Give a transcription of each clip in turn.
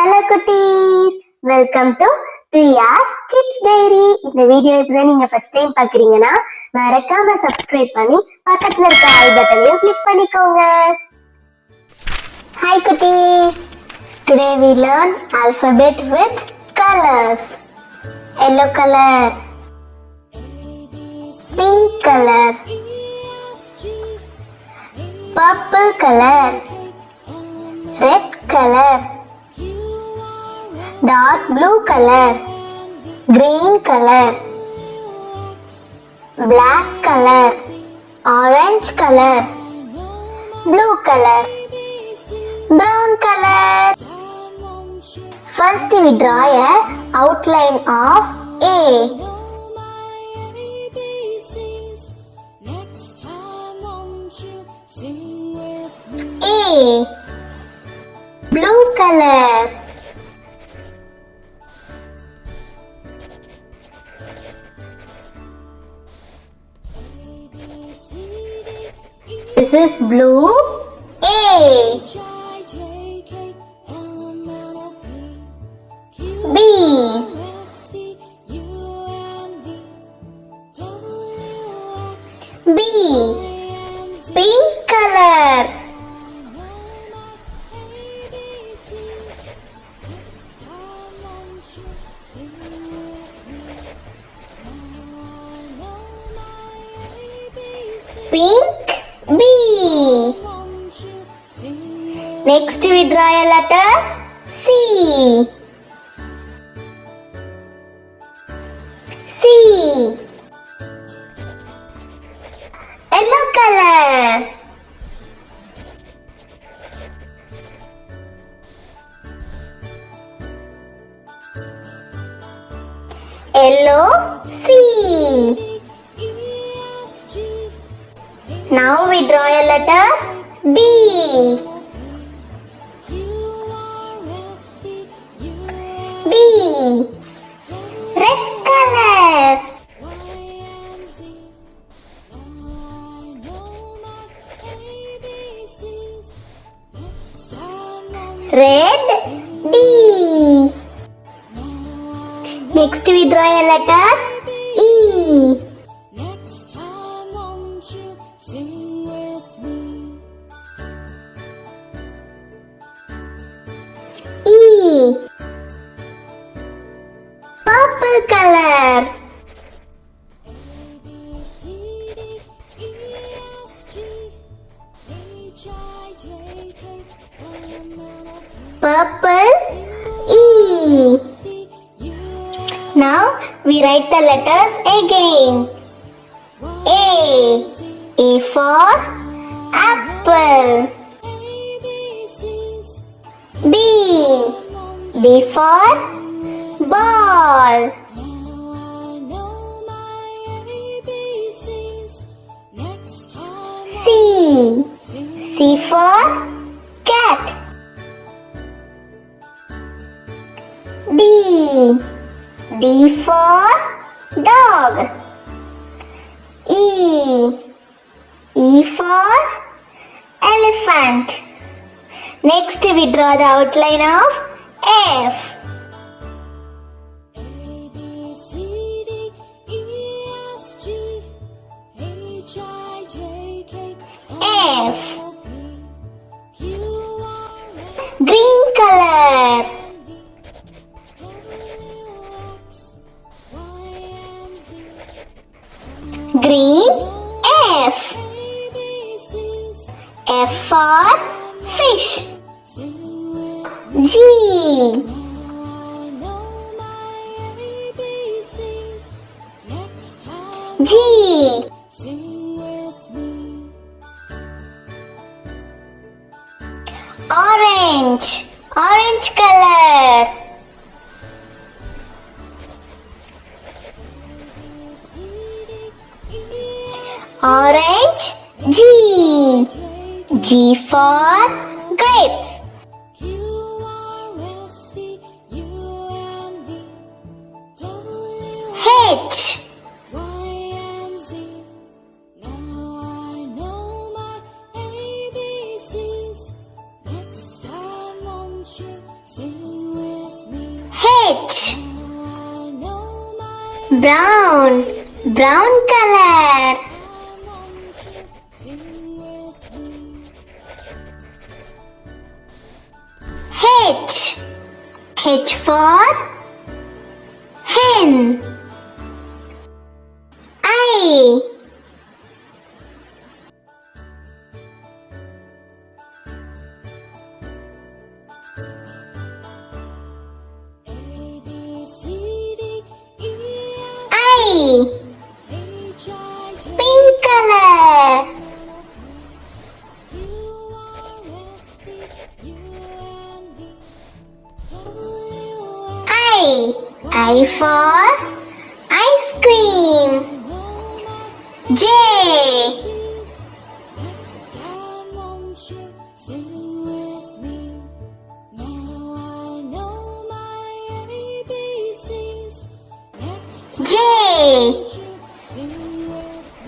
Hello குட்டீஸ், welcome to Priya's kids diary. இந்த video இப்பதான் நீங்க ஃபர்ஸ்ட் டைம் பாக்குறீங்கன்னா மறக்காம சப்ஸ்கிரைப் பண்ணி பக்கத்துல இருக்க ஐ பட்டனையும் கிளிக் பண்ணிக்கோங்க. Hi குட்டீஸ், today we learn alphabet with colors. Yellow color, pink color, purple color, red color, dark blue color, green color, black color, orange color, blue color, brown color. First we draw a outline of A. A. Blue color. This is blue. A. B. B. Pink color. Pink. B. Next we draw a letter C. C. Yellow color. Yellow C. Now we draw a letter D. D. Red color. Red D. Next we draw a letter E. E. Purple color. Purple E. Now we write the letters again. A. A for apple. B. B for ball. C. C for cat. D. D for dog. E. E for elephant. Next we draw the outline of F. F. Green color. Green F. F for fish. G. G. Orange. Orange color. Orange G. G for grapes. H. Sing H. Brown. Brown color. H. H for hen. I. Pink color. I for ice cream. J. J.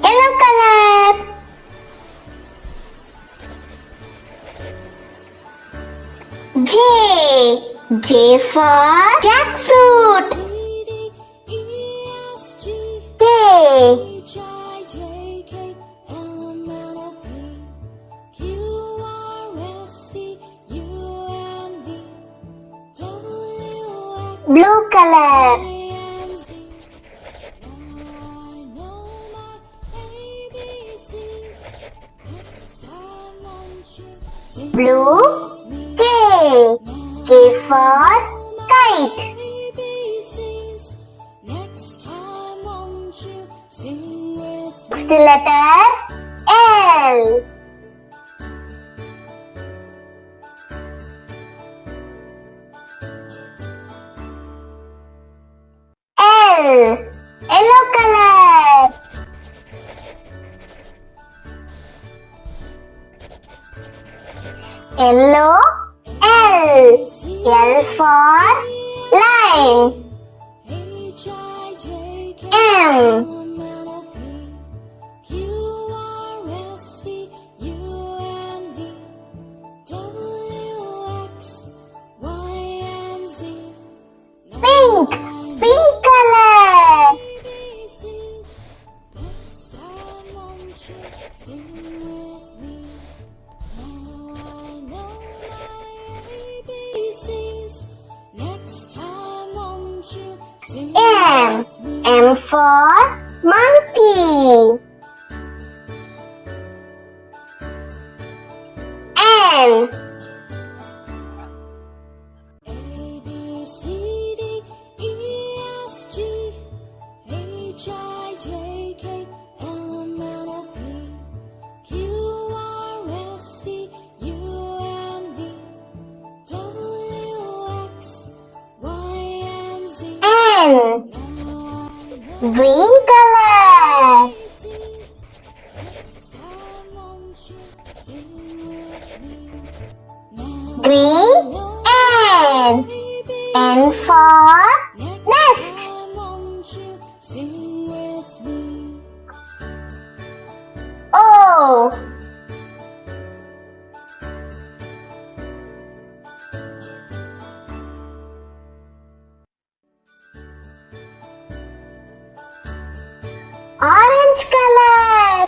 Yellow color. J. J for jackfruit. K. Blue color. Blue. K. K for kite. Next letter L. L. Yellow color. Yellow. L. L for line. M. Pink. Pink color. M. M for monkey. N. N. Green color. Green. N. N for nest. O. Orange color.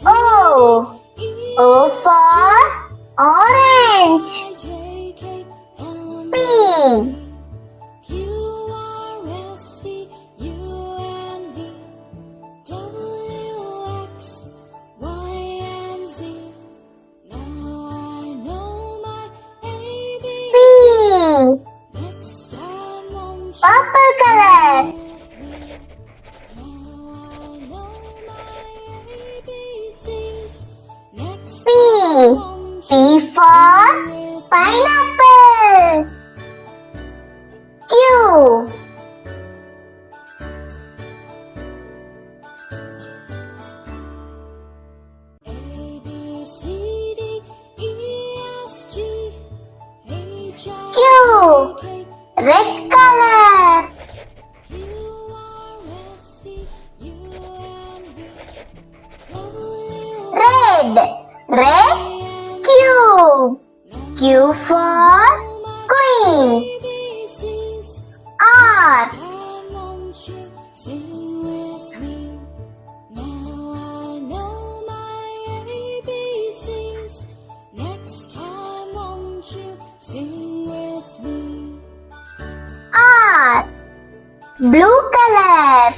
O. O for orange. P. Purple color. P. P for pineapple. Q. Q. Red color. Red. Red. Q for Queen. R. R. Blue color.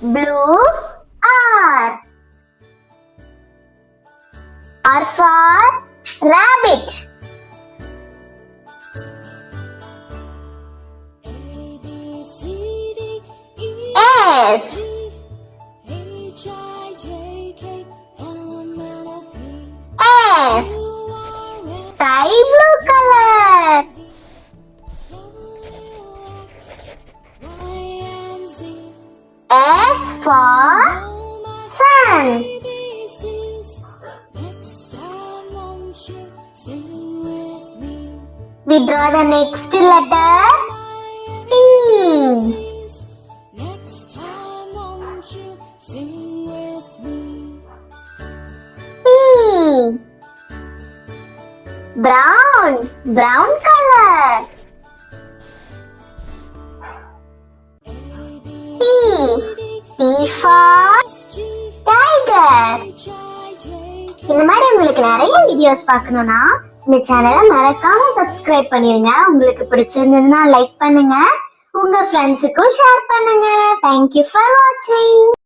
Blue. R. R for rabbit. S. S. Sky blue color. S for sun. We draw the next letter T. T. Brown color. T. T for tiger. இந்த மாதிரி உங்களுக்கு நிறைய videos பார்க்கணும்னா இந்த சேனலை மறக்காம subscribe பண்ணிருங்க. உங்களுக்கு பிடிச்சிருந்ததுன்னா லைக் பண்ணுங்க, உங்க ஃப்ரெண்ட்ஸுக்கும் ஷேர் பண்ணுங்க. Thank you for watching.